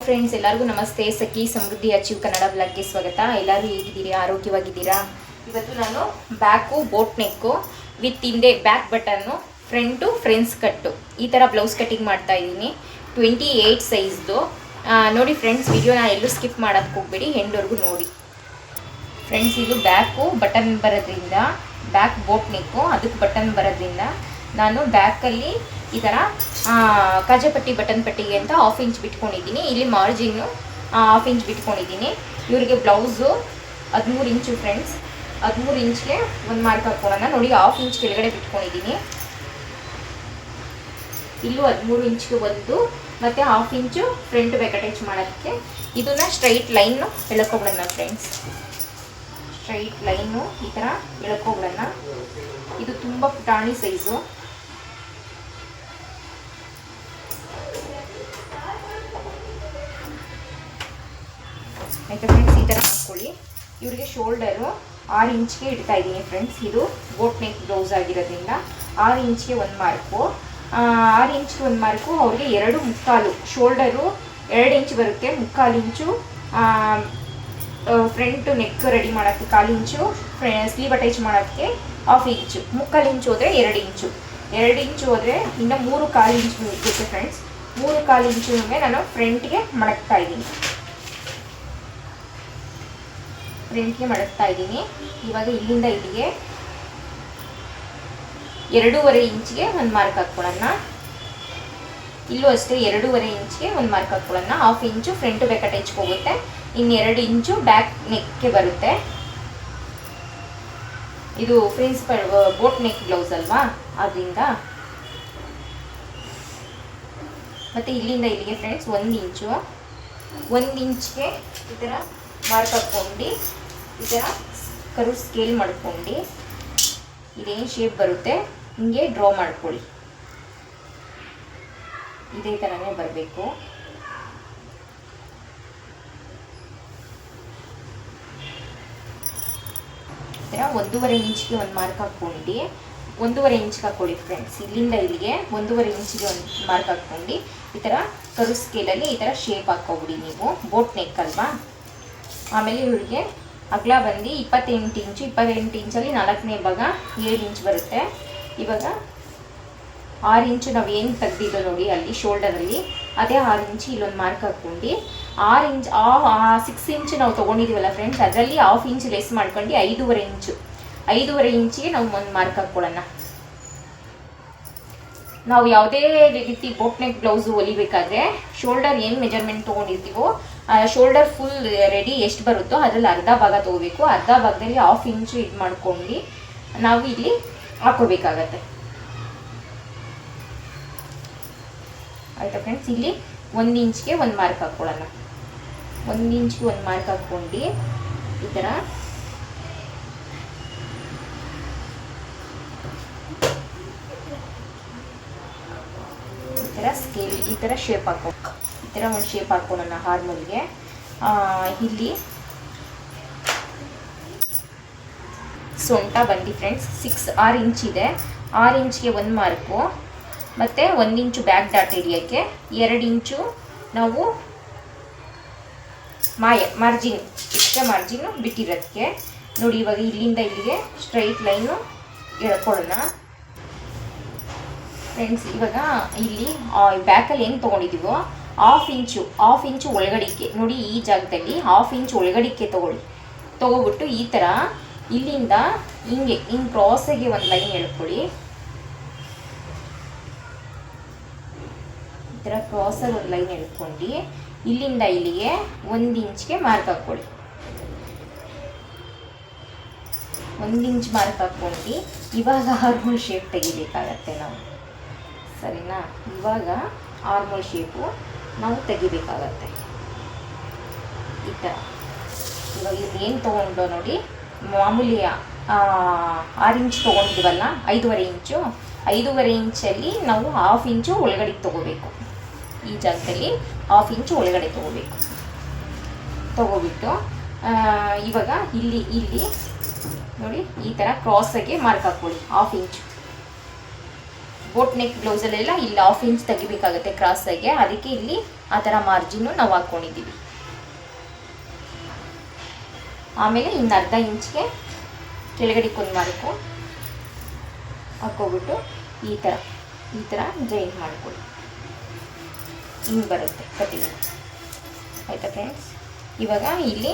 Friends, ಎಲ್ಲರಿಗೂ ನಮಸ್ತೆ. ಸಖಿ ಸಮೃದ್ಧಿ achieve Kannada ಬ್ಲಾಗ್ಗೆ ಸ್ವಾಗತ. ಎಲ್ಲರೂ ಹೇಗಿದ್ದೀರಿ? ಆರೋಗ್ಯವಾಗಿದ್ದೀರಾ? ಇವತ್ತು ನಾನು ಬ್ಯಾಕು ಬೋಟ್ ನೆಕ್ಕು ವಿತ್ ಹಿಂದೆ ಬ್ಯಾಕ್ ಬಟನ್ನು, ಫ್ರಂಟು ಫ್ರೆಂಡ್ಸ್ ಕಟ್ಟು, ಈ ಥರ ಬ್ಲೌಸ್ ಕಟ್ಟಿಂಗ್ ಮಾಡ್ತಾ ಇದ್ದೀನಿ. 28 ಸೈಜ್ದು. ನೋಡಿ ಫ್ರೆಂಡ್ಸ್, ವಿಡಿಯೋನ ಎಲ್ಲೂ ಸ್ಕಿಪ್ ಮಾಡೋಕ್ಕೆ ಹೋಗ್ಬೇಡಿ, ಎಂಡ್ವರೆಗೂ ನೋಡಿ ಫ್ರೆಂಡ್ಸ್. ಇದು ಬ್ಯಾಕು ಬಟನ್ ಬರೋದ್ರಿಂದ, ಬ್ಯಾಕ್ ಬೋಟ್ ನೆಕ್ಕು ಅದಕ್ಕೆ ಬಟನ್ ಬರೋದ್ರಿಂದ ನಾನು ಬ್ಯಾಕಲ್ಲಿ ಈ ಥರ ಕಾಜಾಪಟ್ಟಿ ಬಟನ್ ಪಟ್ಟಿಗೆ ಅಂತ 1/2 ಇಂಚ್ ಬಿಟ್ಕೊಂಡಿದ್ದೀನಿ. ಇಲ್ಲಿ ಮಾರ್ಜಿನ್ನು 1/2 ಇಂಚ್ ಬಿಟ್ಕೊಂಡಿದ್ದೀನಿ. ಇವರಿಗೆ ಬ್ಲೌಸು 13 ಇಂಚು ಫ್ರೆಂಡ್ಸ್. 13 ಇಂಚ್ಗೆ ಒಂದು ಮಾರ್ಕ್ ಹಾಕ್ಕೊಳ್ಳೋಣ. ನೋಡಿ 1/2 ಇಂಚ್ ಕೆಳಗಡೆ ಬಿಟ್ಕೊಂಡಿದ್ದೀನಿ. ಇಲ್ಲೂ 13 ಇಂಚ್ಗೆ ಒಂದು, ಮತ್ತು 1/2 ಇಂಚು ಫ್ರಂಟ್ ಬ್ಯಾಕ್ ಅಟ್ಯಾಚ್ ಮಾಡೋದಕ್ಕೆ. ಇದನ್ನು ಸ್ಟ್ರೈಟ್ ಲೈನು ಎಳ್ಕೊಬಿಡೋಣ ಫ್ರೆಂಡ್ಸ್. ಸ್ಟ್ರೈಟ್ ಲೈನು ಈ ಥರ ಎಳ್ಕೊಬಿಡೋಣ. ಇದು ತುಂಬ ಪುಟಾಣಿ ಸೈಜು. ಆಯಿತಾ ಫ್ರೆಂಡ್ಸ್, ಈ ಥರ ಹಾಕ್ಕೊಳ್ಳಿ. ಇವರಿಗೆ ಶೋಲ್ಡರು 6 ಇಂಚ್ಗೆ ಇಡ್ತಾ ಇದ್ದೀನಿ ಫ್ರೆಂಡ್ಸ್. ಇದು ಬೋಟ್ ನೆಕ್ ಬ್ಲೌಸ್ ಆಗಿರೋದ್ರಿಂದ 6 ಇಂಚ್ಗೆ ಒಂದು ಮಾರ್ಕು. 6 ಇಂಚ್ಗೆ ಒಂದು ಮಾರ್ಕು. ಅವ್ರಿಗೆ 2.25 ಶೋಲ್ಡರು 2 ಇಂಚ್ ಬರುತ್ತೆ. 3/4 ಇಂಚು ಫ್ರಂಟ್ ನೆಕ್ ರೆಡಿ ಮಾಡೋಕ್ಕೆ 1/4 ಇಂಚು, ಸ್ಲೀವ್ ಅಟ್ಯಾಚ್ ಮಾಡೋಕ್ಕೆ 1/2 ಇಂಚು. 3/4 ಇಂಚು ಹೋದರೆ 2 ಇಂಚು. 2 ಇಂಚು ಹೋದರೆ ಇನ್ನು 3/4 ಇಂಚು ಇರುತ್ತೆ ಫ್ರೆಂಡ್ಸ್. 3/4 ಇಂಚು ನಾನು ಫ್ರಂಟ್ಗೆ ಮಡಗ್ತಾ ಇದ್ದೀನಿ. ಫ್ರಂಟ್ಗೆ ಮಡಗ್ತಾ ಇದ್ದೀನಿ. ಇವಾಗ ಇಲ್ಲಿಂದ ಇಲ್ಲಿಗೆ 2.5 ಇಂಚ್ಗೆ ಒಂದು ಮಾರ್ಕ್ ಹಾಕ್ಕೊಳ್ಳೋಣ. ಇಲ್ಲೂ ಅಷ್ಟೇ 2.5 ಇಂಚ್ಗೆ ಒಂದು ಮಾರ್ಕ್ ಹಾಕ್ಕೊಳ್ಳೋಣ. 1/2 ಇಂಚು ಫ್ರಂಟ್ ಬ್ಯಾಕ್ ಅಟ್ಯಾಚ್ಗೆ ಹೋಗುತ್ತೆ. ಇನ್ನು 2 ಇಂಚು ಬ್ಯಾಕ್ ನೆಕ್ಗೆ ಬರುತ್ತೆ. ಇದು ಪ್ರಿನ್ಸಿಪಲ್ ಬೋಟ್ ನೆಕ್ ಬ್ಲೌಸ್ ಅಲ್ವಾ, ಅದರಿಂದ. ಮತ್ತು ಇಲ್ಲಿಂದ ಇಲ್ಲಿಗೆ ಫ್ರೆಂಡ್ಸ್ 1 ಇಂಚು. 1 ಇಂಚ್ಗೆ ಈ ಥರ ಮಾರ್ಕ್ ಹಾಕ್ಕೊಂಡು ಈ ಥರ ಕರು ಸ್ಕೇಲ್ ಮಾಡ್ಕೊಂಡು ಇದೇನು ಶೇಪ್ ಬರುತ್ತೆ ಹಿಂಗೆ ಡ್ರಾ ಮಾಡ್ಕೊಳ್ಳಿ. ಇದೇ ಥರನೇ ಬರಬೇಕು. ಈ ಥರ 1.5 ಇಂಚ್ಗೆ ಒಂದು ಮಾರ್ಕ್ ಹಾಕ್ಕೊಂಡು 1.5 ಇಂಚ್ಗೆ ಹಾಕ್ಕೊಳ್ಳಿ ಫ್ರೆಂಡ್ಸ್. ಇಲ್ಲಿಂದ ಇಲ್ಲಿಗೆ 1.5 ಇಂಚ್ಗೆ ಒಂದು ಮಾರ್ಕ್ ಹಾಕ್ಕೊಂಡು ಈ ಥರ ಕರು ಸ್ಕೇಲಲ್ಲಿ ಈ ಥರ ಶೇಪ್ ಹಾಕ್ಕೊಬಿಡಿ ನೀವು. ಬೋಟ್ ನೆಕ್ ಅಲ್ವಾ. ಆಮೇಲೆ ಇವರಿಗೆ ಅಗಲ ಬಂದು 28 ಇಂಚು. 28 ಇಂಚಲ್ಲಿ 4ನೇ ಭಾಗ 7 ಇಂಚ್ ಬರುತ್ತೆ. ಇವಾಗ 6 ಇಂಚು ನಾವು ಏನು ತೆಗ್ದಿದ್ದೋ ನೋಡಿ ಅಲ್ಲಿ ಶೋಲ್ಡರಲ್ಲಿ, ಅದೇ 6 ಇಂಚು ಇಲ್ಲೊಂದು ಮಾರ್ಕ್ ಹಾಕ್ಕೊಂಡು 6 ಇಂಚ್ 6 ಇಂಚು ನಾವು ತೊಗೊಂಡಿದ್ದೀವಲ್ಲ ಫ್ರೆಂಡ್ಸ್, ಅದರಲ್ಲಿ 1/2 ಇಂಚ್ ಲೆಸ್ ಮಾಡ್ಕೊಂಡು 5.5 ಇಂಚು. 5.5 ಇಂಚಿಗೆ ನಾವು ಒಂದು ಮಾರ್ಕ್ ಹಾಕ್ಕೊಳ್ಳೋಣ. ನಾವು ಯಾವುದೇ ರೀತಿ ಬೋಟ್ ನೆಕ್ ಬ್ಲೌಸು ಹೊಲಿಬೇಕಾದ್ರೆ ಶೋಲ್ಡರ್ ಏನು ಮೆಜರ್ಮೆಂಟ್ ತೊಗೊಂಡಿರ್ತೀವೋ ಶೋಲ್ಡರ್ ಫುಲ್ ರೆಡಿ ಎಷ್ಟು ಬರುತ್ತೋ ಅದರಲ್ಲಿ ಅರ್ಧ ಭಾಗ ತೊಗೋಬೇಕು. ಅರ್ಧ ಭಾಗದಲ್ಲಿ 1/2 ಇಂಚು ಇದು ಮಾಡ್ಕೊಂಡು ನಾವು ಇಲ್ಲಿ ಹಾಕೋಬೇಕಾಗತ್ತೆ. ಆಯಿತಾ ಫ್ರೆಂಡ್ಸ್, ಇಲ್ಲಿ 1 ಇಂಚ್ಗೆ ಒಂದು ಮಾರ್ಕ್ ಹಾಕ್ಕೊಳ್ಳೋಣ. 1 ಇಂಚ್ಗೆ ಒಂದು ಮಾರ್ಕ್ ಹಾಕ್ಕೊಂಡು ಈ ಥರ ಸ್ಕೇಲ್ ಈ ಥರ ಶೇಪ್ ಹಾಕೋ, ಈ ಥರ ಒಂದು ಶೇಪ್ ಹಾಕ್ಕೊಳ್ಳೋಣ ಹಾರ್ಮೋಲ್ಗೆ. ಇಲ್ಲಿ ಸೊಂಟ ಬಂದು ಫ್ರೆಂಡ್ಸ್ 6 ಇಂಚ್ ಇದೆ. 6 ಇಂಚ್ಗೆ ಒಂದು ಮಾರ್ಕು, ಮತ್ತು 1 ಇಂಚು ಬ್ಯಾಕ್ ಡಾಟ್ ಹಿಡಿಯೋಕ್ಕೆ, 2 ಇಂಚು ನಾವು ಮಾರ್ಜಿನ್ ಎಕ್ಸ್ಟ್ರಾ ಮಾರ್ಜಿನ್ನು ಬಿಟ್ಟಿರೋದಕ್ಕೆ. ನೋಡಿ ಇವಾಗ ಇಲ್ಲಿಂದ ಇಲ್ಲಿಗೆ ಸ್ಟ್ರೈಟ್ ಲೈನು ಎಳ್ಕೊಳ್ಳೋಣ ಫ್ರೆಂಡ್ಸ್. ಇವಾಗ ಇಲ್ಲಿ ಬ್ಯಾಕಲ್ಲಿ ಏನು ತೊಗೊಂಡಿದ್ದೀವೋ 1/2 ಇಂಚು ಒಳಗಡಿಕೆ ನೋಡಿ, ಈ ಜಾಗದಲ್ಲಿ 1/2 ಇಂಚ್ ಒಳಗಡಿಕೆ ತೊಗೊಬಿಟ್ಟು ಈ ಥರ ಇಲ್ಲಿಂದ ಹಿಂಗೆ ಕ್ರಾಸಾಗಿ ಒಂದು ಲೈನ್ ಎಳ್ಕೊಳ್ಳಿ. ಈ ಥರ ಕ್ರಾಸಾಗಿ ಒಂದು ಲೈನ್ ಎಳ್ಕೊಂಡು ಇಲ್ಲಿಂದ ಇಲ್ಲಿಗೆ 1 ಇಂಚ್ಗೆ ಮಾರ್ಕ್ ಹಾಕ್ಕೊಳ್ಳಿ. 1 ಇಂಚ್ ಮಾರ್ಕ್ ಹಾಕ್ಕೊಂಡು ಇವಾಗ ಆರ್ಮೋಲ್ ಶೇಪ್ ತೆಗಿಬೇಕಾಗತ್ತೆ ನಾವು, ಸರಿನಾ? ಇವಾಗ ಆರ್ಮೋಲ್ ಶೇಪು ನಾವು ತೆಗಿಬೇಕಾಗತ್ತೆ ಈ ಥರ. ಇವಾಗ ಇಲ್ಲಿ ಏನು ತೊಗೊಂಡೋ ನೋಡಿ, ಮಾಮೂಲಿ 6 ಇಂಚ್ ತೊಗೊಂಡಿದ್ವಲ್ಲ 5.5 ಇಂಚು, 5.5 ಇಂಚಲ್ಲಿ ನಾವು 1/2 ಇಂಚು ಒಳಗಡೆಗೆ ತೊಗೋಬೇಕು. ಈ ಜಾಗದಲ್ಲಿ 1/2 ಇಂಚು ಒಳಗಡೆ ತೊಗೋಬಿಟ್ಟು ಇವಾಗ ಇಲ್ಲಿ ನೋಡಿ ಈ ಥರ ಕ್ರಾಸಾಗಿ ಮಾರ್ಕ್ ಹಾಕ್ಕೊಳ್ಳಿ 1/2 ಇಂಚು. ಬೋಟ್ ನೆಕ್ ಬ್ಲೌಸಲ್ಲೆಲ್ಲ ಇಲ್ಲಿ 1/2 ಇಂಚ್ ತೆಗಿಬೇಕಾಗುತ್ತೆ ಕ್ರಾಸಾಗಿ, ಅದಕ್ಕೆ ಇಲ್ಲಿ ಆ ಥರ ಮಾರ್ಜಿನ್ನು ನಾವು ಹಾಕ್ಕೊಂಡಿದ್ದೀವಿ. ಆಮೇಲೆ ಇನ್ನು ಅರ್ಧ ಇಂಚ್ಗೆ ಕೆಳಗಡೆಗೊಂದು ಮಾರ್ಕು ಹಾಕ್ಕೊಬಿಟ್ಟು ಈ ಥರ ಜಾಯಿನ್ ಮಾಡ್ಕೊಳ್ಳಿ. ಹಿಂಗೆ ಬರುತ್ತೆ ಕಟಿಂಗ್. ಆಯಿತಾ ಫ್ರೆಂಡ್ಸ್? ಇವಾಗ ಇಲ್ಲಿ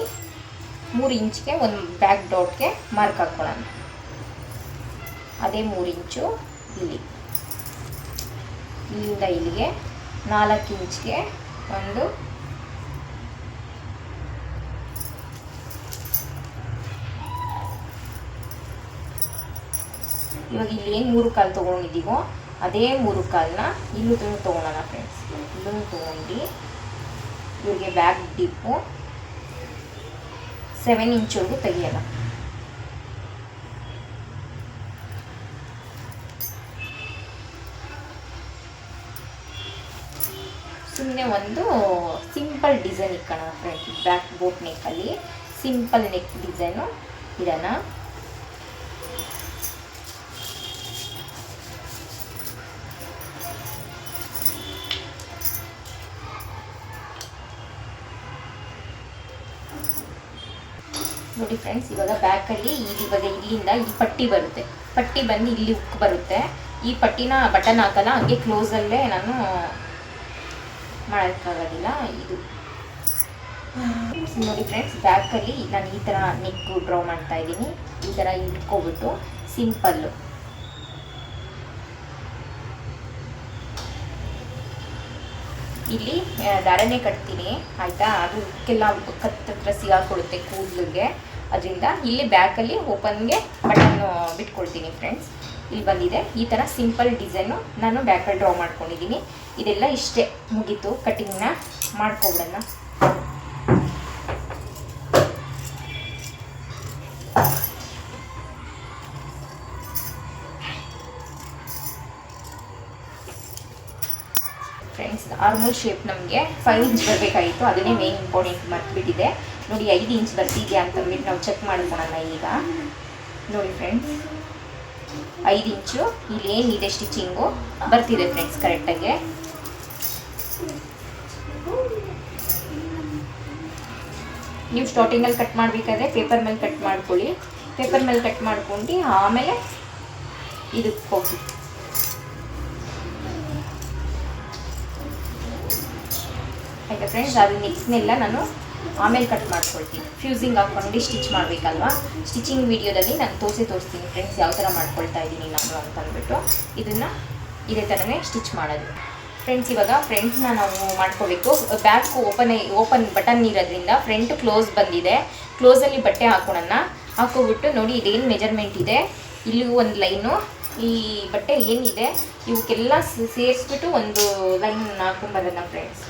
3 ಇಂಚ್ಗೆ ಒಂದು ಬ್ಯಾಕ್ ಡಾಟ್ಗೆ ಮಾರ್ಕ್ ಹಾಕ್ಕೊಳ್ಳೋಣ. ಅದೇ 3 ಇಂಚು ಇಲ್ಲಿಂದ ಇಲ್ಲಿಗೆ 4 ಇಂಚ್ಗೆ ಒಂದು ಇವಾಗ ಇಲ್ಲಿ ಏನು 3 ಕಾಲು ತೊಗೊಂಡಿದ್ದೀವೋ ಅದೇ 3 ಕಾಲನ್ನ ಇಲ್ಲೂ ತೊಗೊಳೋಣ ಫ್ರೆಂಡ್ಸ್. ಇಲ್ಲೂ ತೊಗೊಂಡು ಇವ್ರಿಗೆ ಬ್ಯಾಕ್ ಡಿಪ್ಪು 7 ಇಂಚ್ವರೆಗೂ ತೆಗಿಯೋಣ. ಸುಮ್ಮನೆ ಒಂದು ಸಿಂಪಲ್ ಡಿಸೈನ್ ಇಕ್ಕೋಣ ಫ್ರೆಂಡ್ಸ್. ಬ್ಯಾಕ್ ಬೋಟ್ ನೆಕ್ಕಲ್ಲಿ ಸಿಂಪಲ್ ನೆಕ್ ಡಿಸೈನು ಇಡೋಣ. ನೋಡಿ ಫ್ರೆಂಡ್ಸ್, ಇವಾಗ ಬ್ಯಾಕಲ್ಲಿ ಇವಾಗ ಇಲ್ಲಿಂದ ಈ ಪಟ್ಟಿ ಬರುತ್ತೆ. ಪಟ್ಟಿ ಬಂದು ಇಲ್ಲಿ ಉಕ್ ಬರುತ್ತೆ. ಈ ಪಟ್ಟಿನ ಬಟನ್ ಹಾಕಲ್ಲ, ಹಂಗೆ ಕ್ಲೋಸಲ್ಲೇ ನಾನು ಮಾಡೋಕ್ಕಾಗೋದಿಲ್ಲ. ಇದು ನೋಡಿ ಫ್ರೆಂಡ್ಸ್, ಬ್ಯಾಕಲ್ಲಿ ನಾನು ಈ ಥರ ನೆಕ್ಕು ಡ್ರಾ ಮಾಡ್ತಾ ಇದ್ದೀನಿ. ಈ ಥರ ಇಟ್ಕೊಬಿಟ್ಟು ಸಿಂಪಲ್ಲು ಇಲ್ಲಿ ದಾರನೇ ಕಟ್ತೀನಿ. ಆಯಿತಾ? ಅದಕ್ಕೆಲ್ಲ ಕತ್ತತ್ರ ಸಿಗಾಕೊಡುತ್ತೆ ಕೂದಲಿಗೆ. ಅದರಿಂದ ಇಲ್ಲಿ ಬ್ಯಾಕಲ್ಲಿ ಓಪನ್ಗೆ ಬಟನ್ನು ಬಿಟ್ಕೊಳ್ತೀನಿ ಫ್ರೆಂಡ್ಸ್. ಇಲ್ಲಿ ಬಂದಿದೆ ಈ ಥರ ಸಿಂಪಲ್ ಡಿಸೈನು ನಾನು ಬ್ಯಾಕಲ್ಲಿ ಡ್ರಾ ಮಾಡ್ಕೊಂಡಿದ್ದೀನಿ. ಇದೆಲ್ಲ ಇಷ್ಟೇ, ಮುಗೀತು. ಕಟಿಂಗ್ನ ಮಾಡ್ಕೊಬಿಡೋಣ. ಫ್ರೆಂಡ್ಸ್, ನಾರ್ಮಲ್ ಶೇಪ್ ನಮಗೆ 5 ಇಂಚ್ ಬರಬೇಕಾಗಿತ್ತು. ಅದನ್ನೇ ಮೇನ್ ಇಂಪಾರ್ಟೆಂಟ್ ಮರ್ತ್ಬಿಟ್ಟಿದೆ. ನೋಡಿ 5 ಇಂಚ್ ಬರ್ತಿದೆಯಾ ಅಂತಂದ್ಬಿಟ್ಟು ನಾವು ಚೆಕ್ ಮಾಡ್ಕೊಳ್ಳೋಣ ಈಗ. ನೋಡಿ ಫ್ರೆಂಡ್ಸ್, 5 ಇಂಚು ಇಲ್ಲಿ ಏನಿದೆ ಸ್ಟಿಚಿಂಗು ಬರ್ತಿದೆ ಫ್ರೆಂಡ್ಸ್ ಕರೆಕ್ಟಾಗಿ. ನೀವು ಸ್ಟಾರ್ಟಿಂಗಲ್ಲಿ ಕಟ್ ಮಾಡಬೇಕಾದ್ರೆ ಪೇಪರ್ ಮೇಲೆ ಕಟ್ ಮಾಡ್ಕೊಳ್ಳಿ. ಪೇಪರ್ ಮೇಲೆ ಕಟ್ ಮಾಡ್ಕೊಂಡು ಆಮೇಲೆ ಇದಕ್ಕೆ ಹೋಗಿ. ಆಯಿತಾ ಫ್ರೆಂಡ್ಸ್? ಅದು ನೆಕ್ಸ್ಟ್ನೆಲ್ಲ ನಾನು ಆಮೇಲೆ ಕಟ್ ಮಾಡ್ಕೊಳ್ತೀನಿ. ಫ್ಯೂಸಿಂಗ್ ಹಾಕ್ಕೊಂಡು ಸ್ಟಿಚ್ ಮಾಡಬೇಕಲ್ವಾ? ಸ್ಟಿಚಿಂಗ್ ವೀಡಿಯೋದಲ್ಲಿ ನಾನು ತೋರಿಸ್ತೀನಿ ಫ್ರೆಂಡ್ಸ್ ಯಾವ ಥರ ಮಾಡ್ಕೊಳ್ತಾ ಇದ್ದೀನಿ ನಾನು ಅಂತಂದ್ಬಿಟ್ಟು. ಇದನ್ನು ಇದೇ ಥರನೇ ಸ್ಟಿಚ್ ಮಾಡೋದು ಫ್ರೆಂಡ್ಸ್. ಇವಾಗ ಫ್ರಂಟ್ನ ನಾವು ಮಾಡ್ಕೋಬೇಕು. ಬ್ಯಾಕ್ ಓಪನ್ ಬಟನ್ ಇರೋದ್ರಿಂದ ಫ್ರಂಟ್ ಕ್ಲೋಸ್ ಬಂದಿದೆ. ಕ್ಲೋಸಲ್ಲಿ ಬಟ್ಟೆ ಹಾಕೋಣ. ಹಾಕೋಬಿಟ್ಟು ನೋಡಿ ಇದೇನು ಮೆಜರ್ಮೆಂಟ್ ಇದೆ, ಇಲ್ಲಿಗೂ ಒಂದು ಲೈನು, ಈ ಬಟ್ಟೆ ಏನಿದೆ ಇವಕ್ಕೆಲ್ಲ ಸೇರಿಸ್ಬಿಟ್ಟು ಒಂದು ಲೈನ್ ಹಾಕೊಂಬರೋಣ ಫ್ರೆಂಡ್ಸ್.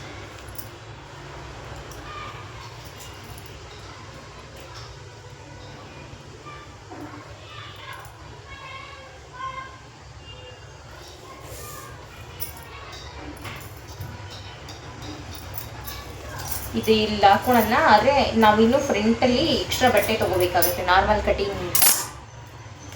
ಇದು ಇಲ್ಲಿ ಹಾಕೋಣ. ಆದರೆ ನಾವಿನ್ನೂ ಫ್ರಂಟಲ್ಲಿ ಎಕ್ಸ್ಟ್ರಾ ಬಟ್ಟೆ ತೊಗೋಬೇಕಾಗುತ್ತೆ. ನಾರ್ಮಲ್ ಕಟಿಂಗ್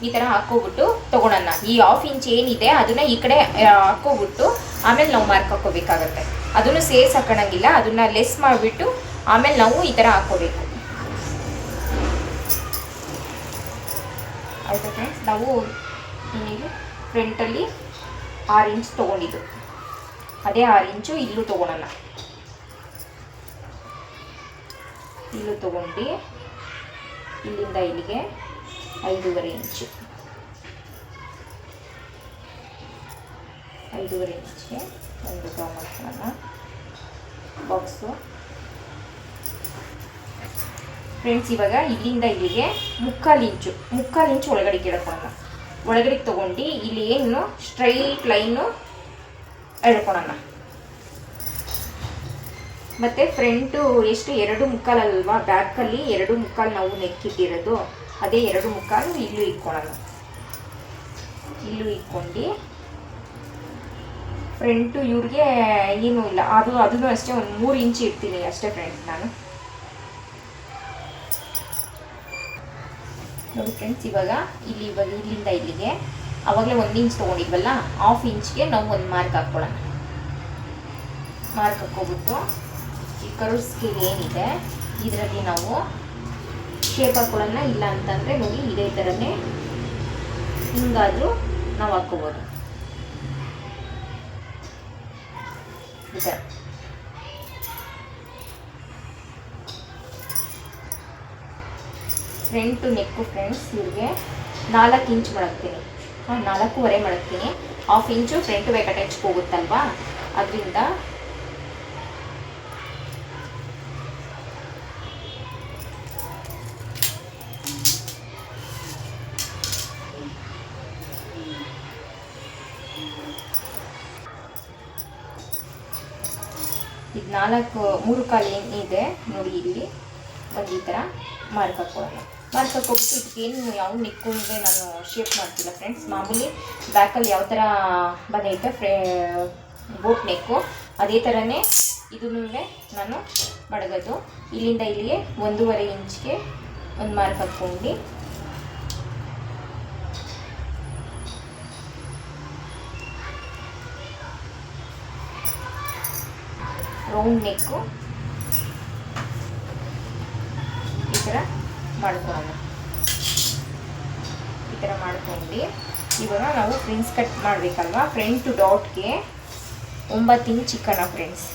ಈ ಥರ ಹಾಕ್ಕೊಬಿಟ್ಟು ತೊಗೊಳೋಣ. ಈ 1/2 ಇಂಚ್ ಏನಿದೆ ಅದನ್ನು ಈ ಕಡೆ ಹಾಕ್ಕೊಬಿಟ್ಟು ಆಮೇಲೆ ನಾವು ಮಾರ್ಕ್ ಹಾಕ್ಕೋಬೇಕಾಗತ್ತೆ. ಅದನ್ನು ಸೇರ್ಸಿ ಹಾಕೋಣಂಗಿಲ್ಲ, ಅದನ್ನು ಲೆಸ್ ಮಾಡಿಬಿಟ್ಟು ಆಮೇಲೆ ನಾವು ಈ ಥರ ಹಾಕ್ಕೋಬೇಕು. ಆಯಿತಾ ಫ್ರೆಂಡ್ಸ್? ನಾವು ಏನಿದೆ ಫ್ರಂಟಲ್ಲಿ 6 ಇಂಚ್ ತೊಗೊಂಡಿದ್ದು, ಅದೇ 6 ಇಂಚು ಇಲ್ಲೂ ತೊಗೊಳೋಣ. ಇಲ್ಲೂ ತೊಗೊಂಡು ಇಲ್ಲಿಂದ ಇಲ್ಲಿಗೆ 5.5 ಇಂಚು, 5.5 ಇಂಚ್ಗೆ ಒಂದು ಡ್ರಾ ಮಾಡ್ಕೊಳ್ಳೋಣ ಬಾಕ್ಸು ಫ್ರೆಂಡ್ಸ್. ಇವಾಗ ಇಲ್ಲಿಂದ ಇಲ್ಲಿಗೆ 3/4 ಇಂಚು ಒಳಗಡೆ ಎಳ್ಕೊಳ್ಳೋಣ. ಒಳಗಡೆ ತೊಗೊಂಡು ಇಲ್ಲಿ ಏನು ಸ್ಟ್ರೈಟ್ ಲೈನು ಎಳ್ಕೊಳ್ಳೋಣ. ಮತ್ತು ಫ್ರಂಟು ಎಷ್ಟು 2.25 ಅಲ್ವಾ? ಬ್ಯಾಕಲ್ಲಿ 2.25 ನಾವು ನೆಕ್ಕಿಟ್ಟಿರೋದು, ಅದೇ 2.25 ಇಲ್ಲೂ ಇಕ್ಕೊಳ್ಳೋಣ. ಇಲ್ಲೂ ಇಕ್ಕೊಂಡು ಫ್ರಂಟು ಇವ್ರಿಗೆ ಏನೂ ಇಲ್ಲ, ಅದನ್ನು ಅಷ್ಟೇ ಒಂದು 3 ಇಂಚು ಇಡ್ತೀನಿ ಅಷ್ಟೇ ಫ್ರೆಂಡ್ಸ್ ನಾನು. ನೋಡಿ ಫ್ರೆಂಡ್ಸ್, ಇವಾಗ ಇಲ್ಲಿಂದ ಇಲ್ಲಿಗೆ ಆವಾಗಲೇ 1 ಇಂಚ್ ತೊಗೊಂಡಿದ್ವಲ್ಲ, 1/2 ಇಂಚ್ಗೆ ನಾವು ಒಂದು ಮಾರ್ಕ್ ಹಾಕ್ಕೊಳ್ಳೋಣ. ಮಾರ್ಕ್ ಹಾಕ್ಕೊಬಿಟ್ಟು ಈ ಕರ್ವ್ ಸ್ಕೇಲ್ ಏನಿದೆ ಇದರಲ್ಲಿ ನಾವು ಶೇಪ್ ಹಾಕೊಳ್ಳೋಣ. ಇಲ್ಲ ಅಂತಂದರೆ ನೋಡಿ ಇದೇ ಥರನೇ ಹಿಂಗಾದರೂ ನಾವು ಹಾಕ್ಕೋಬೋದು. ಈ ಥರ ಫ್ರಂಟು ನೆಕ್ಕು ಫ್ರೆಂಡ್ಸ್ ಇವ್ರಿಗೆ 4 ಇಂಚ್ ಮಡಗ್ತೀನಿ. 4.5 ಮಡಗ್ತೀನಿ. 1/2 ಇಂಚು ಫ್ರಂಟು ಬೇಕಾ ಟಚ್ಗೆ ಹೋಗುತ್ತಲ್ವಾ, ಅದರಿಂದ ಇದು 3/4 ಏನಿದೆ ನೋಡಿ, ಇಲ್ಲಿ ಒಂದು ಈ ಥರ ಮಾರ್ಕ್ ಹಾಕ್ಕೊಳ್ಳೋಣ. ಮಾರ್ಕ್ ಹಾಕ್ಕೊಬಿಟ್ಟು ಇದಕ್ಕೇನು ಯಾವ ನೆಕ್ಕೊಂಡೆ ನಾನು ಶೇಪ್ ಮಾಡ್ತಿಲ್ಲ ಫ್ರೆಂಡ್ಸ್. ಮಾಮೂಲಿ ಬ್ಯಾಕಲ್ಲಿ ಯಾವ ಥರ ಬಂದೈತೆ ಬೋಟ್ ನೆಕ್ಕು ಅದೇ ಥರನೇ ಇದನ್ನೂ ನಾನು ಮಡಗೋದು. ಇಲ್ಲಿಂದ ಇಲ್ಲಿಗೆ 1.5 ಇಂಚ್ಗೆ ಒಂದು ಮಾರ್ಕ್ ಹಾಕ್ಕೊಂಡು ರೌಂಡ್ ನೆಕ್ಕು ಈ ಥರ ಮಾಡ್ಕೊಳ್ಳೋಣ. ಈ ಥರ ಮಾಡ್ಕೊಂಡು ಇವಾಗ ನಾವು ಫ್ರಿಂಟ್ಸ್ ಕಟ್ ಮಾಡಬೇಕಲ್ವಾ, ಫ್ರಂಟ್ ಡಾಟ್ಗೆ 9 ಇಂಚ್ ಇಕ್ಕೋಣ ಫ್ರೆಂಡ್ಸ್.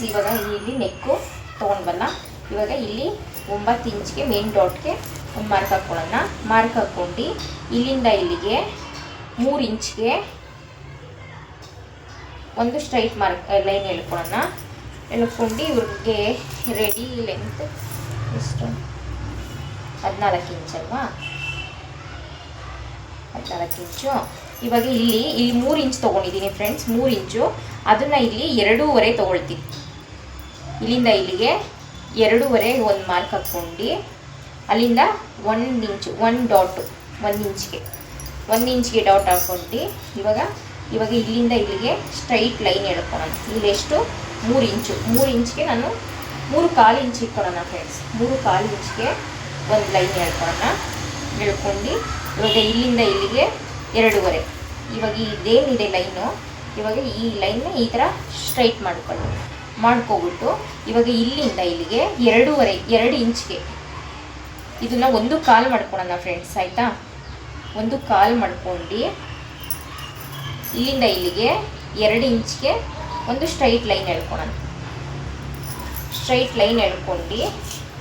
ಇವಾಗ ಇಲ್ಲಿ ನೆಕ್ಕು ತೊಗೊಂಡ್ಬಲ್ಲ, ಇವಾಗ ಇಲ್ಲಿ 9 ಇಂಚ್ಗೆ ಮೇನ್ ಡಾಟ್ಗೆ ಒಂದು ಮಾರ್ಕ್ ಹಾಕ್ಕೊಳ್ಳೋಣ. ಮಾರ್ಕ್ ಹಾಕ್ಕೊಂಡು ಇಲ್ಲಿಂದ ಇಲ್ಲಿಗೆ 3 ಇಂಚ್ಗೆ ಒಂದು ಸ್ಟ್ರೈಟ್ ಲೈನ್ ಎಳ್ಕೊಳ್ಳೋಣ. ಎಳ್ಕೊಂಡು ಇವ್ರಿಗೆ ರೆಡಿ ಲೆಂತ್ ಎಷ್ಟು 14 ಇಂಚ್ ಅಲ್ವಾ, 14 ಇಂಚು. ಇವಾಗ ಇಲ್ಲಿ 3 ಇಂಚ್ ತೊಗೊಂಡಿದ್ದೀನಿ ಫ್ರೆಂಡ್ಸ್. 3 ಇಂಚು ಅದನ್ನು ಇಲ್ಲಿ 2.5 ತೊಗೊಳ್ತೀನಿ. ಇಲ್ಲಿಂದ ಇಲ್ಲಿಗೆ 2.5 ಒಂದು ಮಾರ್ಕ್ ಹಾಕ್ಕೊಂಡು ಅಲ್ಲಿಂದ 1 ಇಂಚು 1 ಡಾಟು 1 ಇಂಚ್ಗೆ ಡಾಟ್ ಹಾಕ್ಕೊಂಡು ಇವಾಗ ಇಲ್ಲಿಂದ ಇಲ್ಲಿಗೆ ಸ್ಟ್ರೈಟ್ ಲೈನ್ ಎಳ್ಕೊಳ್ಳೋಣ. ಇಲ್ಲೆಷ್ಟು 3 ಇಂಚು. 3 ಇಂಚ್ಗೆ ನಾನು 3.25 ಇಂಚ್ ಇಟ್ಕೊಳ್ಳೋಣ ಫ್ರೆಂಡ್ಸ್. 3.25 ಇಂಚ್ಗೆ ಒಂದು ಲೈನ್ ಎಳ್ಕೊಳ್ಳೋಣ. ಎಳ್ಕೊಂಡು ಇವಾಗ ಇಲ್ಲಿಂದ ಇಲ್ಲಿಗೆ 2.5. ಇವಾಗ ಇದೇನಿದೆ ಲೈನು, ಇವಾಗ ಈ ಲೈನ್ನ ಈ ಥರ ಸ್ಟ್ರೈಟ್ ಮಾಡ್ಕೊಬಿಟ್ಟು ಇವಾಗ ಇಲ್ಲಿಂದ ಇಲ್ಲಿಗೆ 2 ಇಂಚ್ಗೆ ಇದನ್ನು 1.25 ಮಾಡ್ಕೊಳ್ಳೋಣ ಫ್ರೆಂಡ್ಸ್. ಆಯಿತಾ, 1.25 ಮಾಡ್ಕೊಂಡು ಇಲ್ಲಿಂದ ಇಲ್ಲಿಗೆ 2 ಇಂಚ್ಗೆ ಒಂದು ಸ್ಟ್ರೈಟ್ ಲೈನ್ ಎಳ್ಕೊಳ್ಳೋಣ. ಸ್ಟ್ರೈಟ್ ಲೈನ್ ಎಳ್ಕೊಂಡು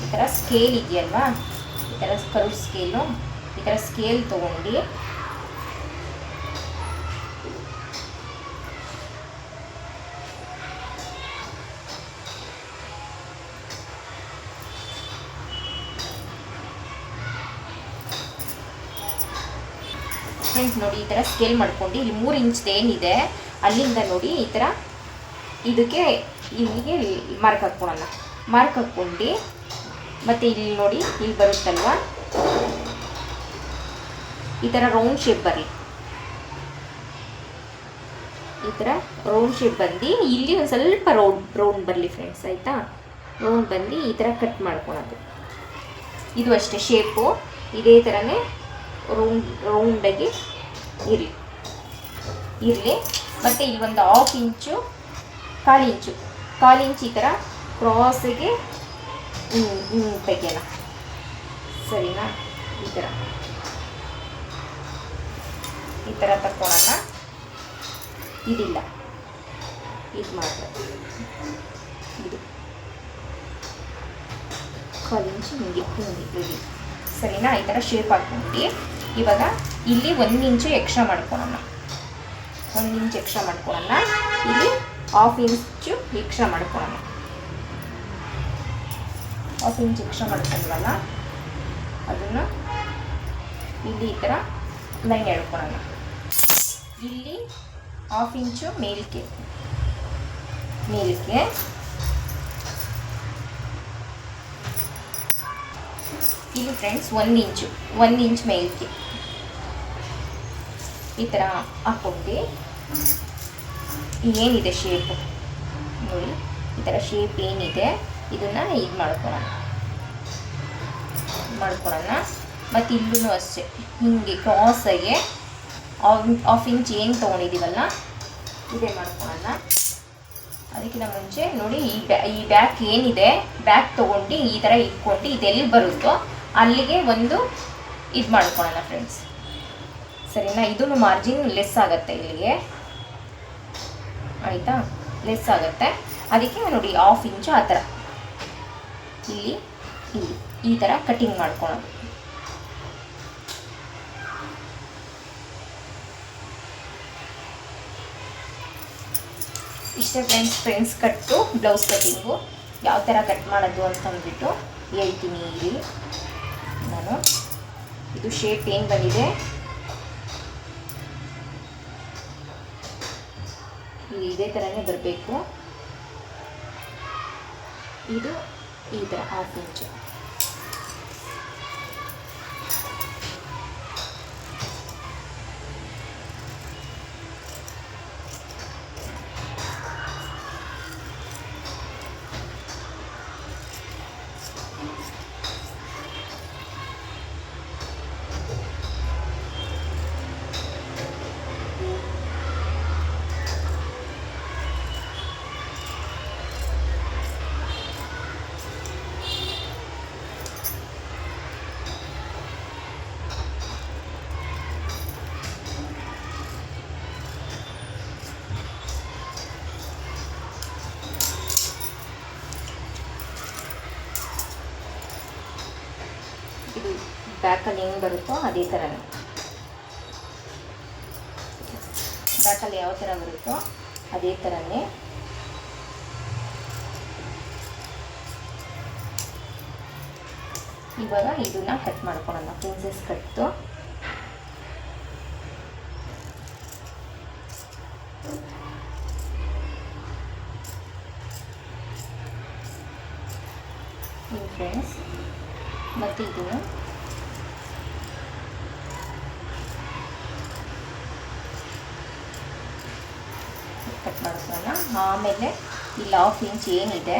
ಈ ಥರ ಸ್ಕೇಲ್ ಇದೆಯಲ್ವಾ, ಈ ಥರ ಕರ್ವ್ ಸ್ಕೇಲು, ಈ ಥರ ಸ್ಕೇಲ್ ತೊಗೊಂಡು ಫ್ರೆಂಡ್ಸ್ ನೋಡಿ ಈ ಥರ ಸ್ಕೇಲ್ ಮಾಡ್ಕೊಂಡು ಇಲ್ಲಿ 3 ಇಂಚ್ದು ಏನಿದೆ ಅಲ್ಲಿಂದ ನೋಡಿ ಈ ಥರ ಇದಕ್ಕೆ ಇಲ್ಲಿಗೆ ಮಾರ್ಕ್ ಹಾಕ್ಕೊಳ್ಳೋಣ. ಮಾರ್ಕ್ ಹಾಕ್ಕೊಂಡು ಮತ್ತು ಇಲ್ಲಿ ನೋಡಿ ಇಲ್ಲಿ ಬರುತ್ತಲ್ವ, ಈ ಥರ ರೌಂಡ್ ಶೇಪ್ ಬರಲಿ. ಈ ಥರ ರೌಂಡ್ ಶೇಪ್ ಬಂದು ಇಲ್ಲಿ ಒಂದು ಸ್ವಲ್ಪ ರೌಂಡ್ ಬರಲಿ ಫ್ರೆಂಡ್ಸ್. ಆಯಿತಾ, ರೌಂಡ್ ಬಂದು ಈ ಥರ ಕಟ್ ಮಾಡ್ಕೊಳೋದು. ಇದು ಅಷ್ಟೇ ಶೇಪು ಇದೇ ಥರನೇ ರೌಂಡಾಗಿ ಇರಲಿ. ಮತ್ತು ಇಲ್ಲಿ ಒಂದು 1/2 ಇಂಚು 1/4 ಇಂಚು ಈ ಥರ ಕ್ರಾಸಿಗೆ ತೆಗೆಯೋಣ. ಸರಿನಾ, ಈ ಥರ ತಕ್ಕೊಳ್ಳೋಣ. ಇದಿಲ್ಲ, ಇದು ಮಾತ್ರ, ಇದು 1/4 ಇಂಚು ಹಿಂಗೆ ಸರಿನಾ. ಈ ಥರ ಶೇಪ್ ಹಾಕ್ಕೊಂಡು ಇವಾಗ ಇಲ್ಲಿ 1 ಇಂಚು ಎಕ್ಸ್ಟ್ರಾ ಮಾಡ್ಕೊಳ್ಳೋಣ. 1 ಇಂಚ್ ಎಕ್ಸ್ಟ್ರಾ ಮಾಡ್ಕೊಳ್ಳೋಣ. ಇಲ್ಲಿ 1/2 ಇಂಚು ಎಕ್ಸ್ಟ್ರಾ ಮಾಡ್ಕೊಳ್ಳೋಣ. 1/2 ಇಂಚ್ ಎಕ್ಸ್ಟ್ರಾ ಮಾಡ್ಕೊಂಡ್ವಲ್ಲ ಅದನ್ನು ಇಲ್ಲಿ ಈ ಥರ ಲೈನ್ ಎಳ್ಕೊಳ್ಳೋಣ. ಇಲ್ಲಿ 1/2 ಇಂಚು ಮೇಲಕ್ಕೆ ಇಲ್ಲಿ ಫ್ರೆಂಡ್ಸ್ 1 ಇಂಚ್ ಮೇಲಕ್ಕೆ ಈ ಥರ ಹಾಕ್ಕೊಂಡು ಏನಿದೆ ಶೇಪು ನೋಡಿ, ಈ ಥರ ಶೇಪ್ ಏನಿದೆ ಇದನ್ನು ಇದು ಮಾಡ್ಕೊಳ್ಳೋಣ. ಮತ್ತು ಇಲ್ಲೂ ಅಷ್ಟೇ ಹಿಂಗೆ ಕ್ರಾಸಾಗಿ ಹಾಫ್ ಇಂಚ್ ಏನು ತೊಗೊಂಡಿದ್ದೀವಲ್ಲ ಇದೇ ಮಾಡ್ಕೊಳ್ಳೋಣ. ಅದಕ್ಕಿಂತ ಮುಂಚೆ ನೋಡಿ ಈ ಬ್ಯಾಕ್ ಏನಿದೆ ಬ್ಯಾಕ್ ತೊಗೊಂಡು ಈ ಥರ ಇಟ್ಕೊಂಡು ಇದೆಲ್ಲಿ ಬರುತ್ತೋ ಅಲ್ಲಿಗೆ ಒಂದು ಇದು ಮಾಡ್ಕೊಳ್ಳೋಣ ಫ್ರೆಂಡ್ಸ್, ಸರಿನಾ? ಇದೂ ಮಾರ್ಜಿನ್ ಲೆಸ್ ಆಗುತ್ತೆ ಇಲ್ಲಿಗೆ, ಆಯಿತಾ? ಲೆಸ್ ಆಗುತ್ತೆ. ಅದಕ್ಕೆ ನೋಡಿ ಹಾಫ್ ಇಂಚು ಆ ಥರ ಇಲ್ಲಿ ಈ ಥರ ಕಟಿಂಗ್ ಮಾಡ್ಕೊಳ್ಳೋಣ. ಇಷ್ಟೇ ಫ್ರೆಂಡ್ಸ್ ಕಟ್ಟು ಬ್ಲೌಸ್ ಕಟ್ಟಿಂಗು ಯಾವ ಥರ ಕಟ್ ಮಾಡೋದು ಅಂತಂದ್ಬಿಟ್ಟು ಹೇಳ್ತೀನಿ. ಇಲ್ಲಿ ನಾನು ಇದು ಶೇಪ್ ಏನು ಬಂದಿದೆ ಇದೇ ಥರನೇ ಬರಬೇಕು. ಇದು ಈ ಥರ ಹಾಫ್ ಇಂಚು ಇದು ಬ್ಯಾಕಲ್ಲಿ ಹೆಂಗೆ ಬರುತ್ತೋ ಅದೇ ಥರನೇ, ಬ್ಯಾಕಲ್ಲಿ ಯಾವ ಥರ ಬರುತ್ತೋ ಅದೇ ಥರನೇ ಇವಾಗ ಇದನ್ನ ಕಟ್ ಮಾಡ್ಕೊಳ್ಳೋಣ. ಪ್ರಿನ್ಸೆಸ್ ಕಟ್ಟು ಫ್ರೆಂಡ್ಸ್, ಮತ್ತು ಇದನ್ನು ಕಟ್ ಮಾಡ್ಕೊಳ್ಳೋಣ. ಆಮೇಲೆ ಇಲ್ಲಿ ಹಾಫ್ ಇಂಚ್ ಏನಿದೆ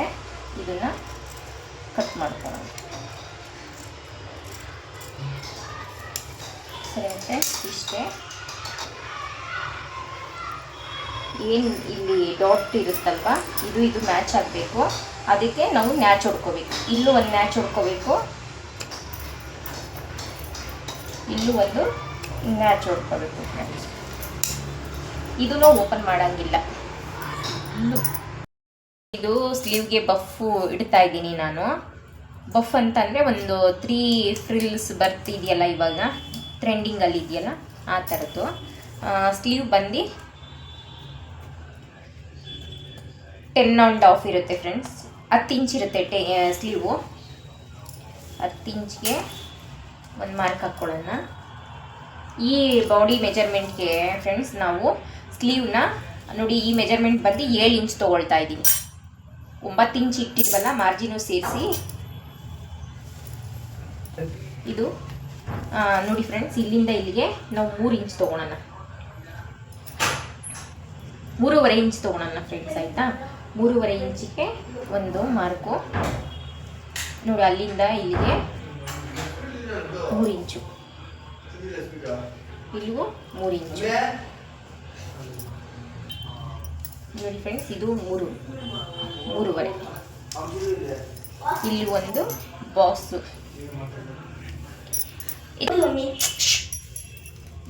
ಇದನ್ನು ಕಟ್ ಮಾಡ್ಕೊಳ್ಳೋಣ. ಸರಿ ಫ್ರೆಂಡ್ಸ್, ಇಷ್ಟೇ. ಏನು ಇಲ್ಲಿ ಡಾಟ್ ಇರುತ್ತಲ್ವ ಇದು ಮ್ಯಾಚ್ ಆಗಬೇಕು. ಅದಕ್ಕೆ ನಾವು ನ್ಯಾಚ್ ಹೊಡ್ಕೋಬೇಕು. ಇಲ್ಲೂ ಒಂದು ನ್ಯಾಚ್ ಹೊಡ್ಕೋಬೇಕು, ಇಲ್ಲೂ ಒಂದು ನ್ಯಾಚ್ ಹೊಡ್ಕೋಬೇಕು ಫ್ರೆಂಡ್ಸ್. ಇದೂ ಓಪನ್ ಮಾಡೋಂಗಿಲ್ಲ. ಇದು ಸ್ಲೀವ್ಗೆ ಬಫ್ಫು ಇಡ್ತಾ ಇದ್ದೀನಿ ನಾನು. ಬಫ್ ಅಂತಂದರೆ ಒಂದು 3 ಫ್ರಿಲ್ಸ್ ಬರ್ತಿದೆಯಲ್ಲ ಇವಾಗ ಟ್ರೆಂಡಿಂಗಲ್ಲಿ ಇದೆಯಲ್ಲ ಆ ಥರದ್ದು. ಸ್ಲೀವ್ ಬಂದು 10.5 ಇರುತ್ತೆ ಫ್ರೆಂಡ್ಸ್. 10 ಇಂಚ್ ಇರುತ್ತೆ ಸ್ಲೀವು. 10 ಇಂಚ್ಗೆ ಒಂದು ಮಾರ್ಕ್ ಹಾಕ್ಕೊಳ್ಳೋಣ. ಈ ಬಾಡಿ ಮೆಜರ್ಮೆಂಟ್ಗೆ ಫ್ರೆಂಡ್ಸ್ ನಾವು ಸ್ಲೀವ್ನ ನೋಡಿ, ಈ ಮೆಜರ್ಮೆಂಟ್ ಬಂದು 7 ಇಂಚ್ ತೊಗೊಳ್ತಾ ಇದ್ದೀನಿ. 9 ಇಂಚ್ ಇಟ್ಟಿದ್ವಲ್ಲ ಮಾರ್ಜಿನು ಸೇರಿಸಿ. ಇದು ನೋಡಿ ಫ್ರೆಂಡ್ಸ್, ಇಲ್ಲಿಂದ ಇಲ್ಲಿಗೆ ನಾವು 3 ಇಂಚ್ ತೊಗೊಳೋಣ, 3.5 ಇಂಚ್ ತೊಗೊಳೋಣ ಫ್ರೆಂಡ್ಸ್, ಆಯಿತಾ? 3.5 ಇಂಚಿಗೆ ಒಂದು ಮಾರ್ಕು ನೋಡಿ, ಅಲ್ಲಿಂದ ಇಲ್ಲಿಗೆ 3 ಇಂಚು, ಇಲ್ಲಿಗೂ 3 ಇಂಚು ನೋಡಿ ಫ್ರೆಂಡ್ಸ್. ಇದು 3.5. ಇಲ್ಲಿ ಒಂದು ಬಾಕ್ಸು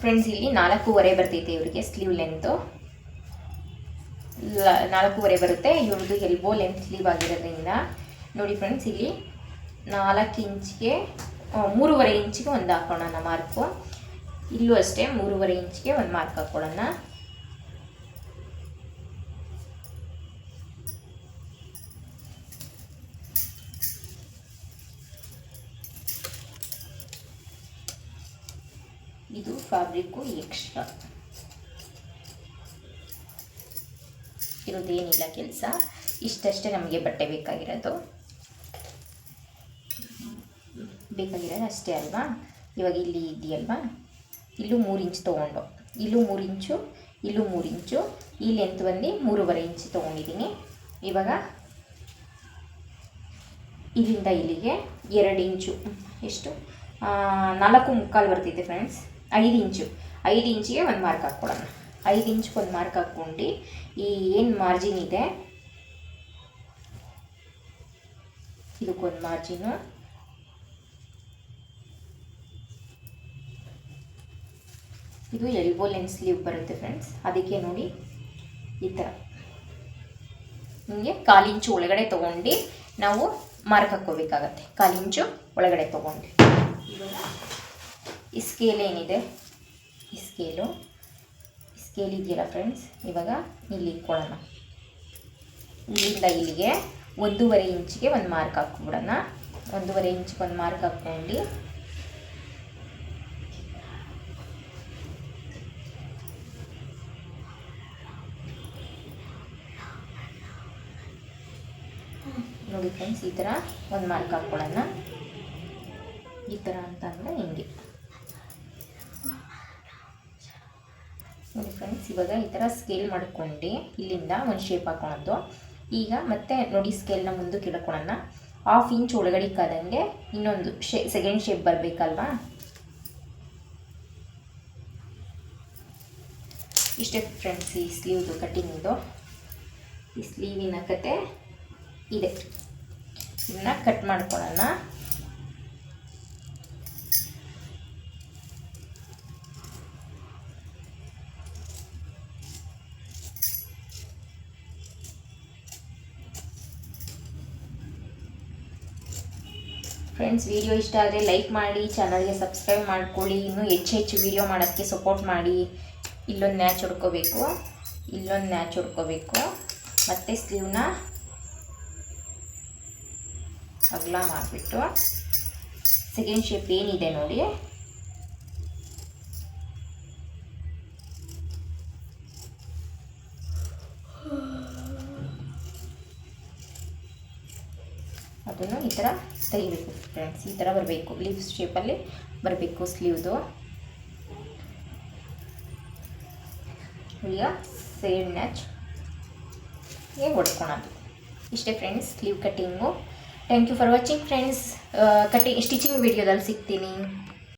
ಫ್ರೆಂಡ್ಸ್. ಇಲ್ಲಿ 4.5 ಬರ್ತೈತೆ ಇವರಿಗೆ ಸ್ಲೀವ್ ಲೆಂತು. 4.5 ಬರುತ್ತೆ ಇವ್ರದ್ದು ಎಲ್ಬೋ ಲೆಂತ್ ಸ್ಲೀವ್ ಆಗಿರೋದ್ರಿಂದ. ನೋಡಿ ಫ್ರೆಂಡ್ಸ್, ಇಲ್ಲಿ 4 ಇಂಚ್ಗೆ 3.5 ಇಂಚಿಗೆ ಒಂದು ಹಾಕೋಣ ಮಾರ್ಕು. ಇಲ್ಲೂ ಅಷ್ಟೇ 3.5 ಇಂಚ್ಗೆ ಒಂದು ಮಾರ್ಕ್ ಹಾಕ್ಕೊಳ್ಳೋಣ. ಇದು ಫ್ಯಾಬ್ರಿಕ್ಕು ಎಕ್ಸ್ಟ್ರಾ ಇರೋದೇನಿಲ್ಲ ಕೆಲಸ. ಇಷ್ಟಷ್ಟೇ ನಮಗೆ ಬಟ್ಟೆ ಬೇಕಾಗಿರೋದು ಅಷ್ಟೇ ಅಲ್ವಾ. ಇವಾಗ ಇಲ್ಲಿ ಇದೆಯಲ್ವಾ, ಇಲ್ಲೂ 3 ಇಂಚ್ ತೊಗೊಂಡು, ಇಲ್ಲೂ 3 ಇಂಚು, ಇಲ್ಲೂ 3 ಇಂಚು, ಈ ಲೆಂತ್ ಬಂದು 3.5 ಇಂಚ್ ತೊಗೊಂಡಿದ್ದೀನಿ. ಇವಾಗ ಇಲ್ಲಿಂದ ಇಲ್ಲಿಗೆ 2 ಇಂಚು, ಎಷ್ಟು 4.75 ಬರ್ತೈತೆ ಫ್ರೆಂಡ್ಸ್. 5 ಇಂಚು 5 ಇಂಚಿಗೆ ಒಂದು ಮಾರ್ಕ್ ಹಾಕ್ಕೊಳ್ಳೋಣ. 5 ಇಂಚ್ಗೆ ಒಂದು ಮಾರ್ಕ್ ಹಾಕ್ಕೊಂಡು ಈ ಏನು ಮಾರ್ಜಿನ್ ಇದೆ ಇದಕ್ಕೊಂದು ಮಾರ್ಜಿನು, ಇದು ಎಲ್ಬೋ ಲೆಂತ್ ಸ್ಲೀವ್ ಬರುತ್ತೆ ಫ್ರೆಂಡ್ಸ್. ಅದಕ್ಕೆ ನೋಡಿ ಈ ಥರ ನಿಮಗೆ 1/4 ಇಂಚು ಒಳಗಡೆ ತೊಗೊಂಡು ನಾವು ಮಾರ್ಕ್ ಹಾಕ್ಕೋಬೇಕಾಗತ್ತೆ. 1/4 ಇಂಚು ಒಳಗಡೆ ತೊಗೊಂಡು ಇವಾಗ ಈ ಸ್ಕೇಲ್ ಏನಿದೆ, ಈ ಸ್ಕೇಲ್ ಇದೆಯಲ್ಲ ಫ್ರೆಂಡ್ಸ್, ಇವಾಗ ಇಲ್ಲಿ ಇಟ್ಕೊಳ್ಳೋಣ. ಇಲ್ಲಿಂದ ಇಲ್ಲಿಗೆ 1.5 ಇಂಚಿಗೆ ಒಂದು ಮಾರ್ಕ್ ಹಾಕ್ಬಿಡೋಣ. 1.5 ಇಂಚಿಗೆ ಒಂದು ಮಾರ್ಕ್ ಹಾಕ್ಕೊಂಡು ನೋಡಿ ಫ್ರೆಂಡ್ಸ್, ಈ ಥರ ಒಂದು ಮಾರ್ಕ್ ಹಾಕ್ಕೊಳ್ಳೋಣ. ಈ ಥರ ಅಂತಂದರೆ ಹಿಂಗೆ ನೋಡಿ ಫ್ರೆಂಡ್ಸ್. ಇವಾಗ ಈ ಥರ ಸ್ಕೇಲ್ ಮಾಡ್ಕೊಂಡು ಇಲ್ಲಿಂದ ಒಂದು ಶೇಪ್ ಹಾಕೊಳ್ಳೋದು. ಈಗ ಮತ್ತೆ ನೋಡಿ ಸ್ಕೇಲ್ನ ಮುಂದಕ್ಕೆ ಇಡ್ಕೊಳ್ಳೋಣ. 1/2 ಇಂಚ್ ಒಳಗಡೆ ಕಾದಂಗೆ ಇನ್ನೊಂದು ಸೆಕೆಂಡ್ ಶೇಪ್ ಬರಬೇಕಲ್ವಾ. ಇಷ್ಟೇ ಫ್ರೆಂಡ್ಸ್ ಈ ಸ್ಲೀವ್ದು ಕಟ್ಟಿಂಗಿದು. ಈ ಸ್ಲೀವಿನ ಕತೆ ಇದೆ. ಇದನ್ನ ಕಟ್ ಮಾಡ್ಕೊಳ್ಳೋಣ. ಫ್ರೆಂಡ್ಸ್, ವಿಡಿಯೋ ಇಷ್ಟ ಆದರೆ ಲೈಕ್ ಮಾಡಿ, ಚಾನಲ್ಗೆ ಸಬ್ಸ್ಕ್ರೈಬ್ ಮಾಡ್ಕೊಳ್ಳಿ. ಇನ್ನೂ ಹೆಚ್ಚು ವಿಡಿಯೋ ಮಾಡೋಕ್ಕೆ ಸಪೋರ್ಟ್ ಮಾಡಿ. ಇಲ್ಲೊಂದು ನ್ಯಾಚ್ ಹೊಡ್ಕೋಬೇಕು, ಇಲ್ಲೊಂದು ನ್ಯಾಚ್ ಹೊಡ್ಕೋಬೇಕು. ಮತ್ತು ಸ್ಲೀವ್ನ ಅಗಲ ಮಾಡಿಬಿಟ್ಟು ಸೆಕೆಂಡ್ ಶೇಪ್ ಏನಿದೆ ನೋಡಿ ಅದನ್ನು ಈ ಥರ ತೆಗಿಬೇಕು ಫ್ರೆಂಡ್ಸ್. ಈ ಥರ ಬರಬೇಕು, ಲೀಫ್ ಶೇಪಲ್ಲಿ ಬರಬೇಕು ಸ್ಲೀವ್ದು. ಈಗ ಸೈಡ್ ನ್ಯಾಚ್ ಹೊಡ್ಕೊಳೋದು. ಇಷ್ಟೇ friends sleeve cutting. Thank you for watching friends. Stitching ವಿಡಿಯೋದಲ್ಲಿ ಸಿಗ್ತೀನಿ.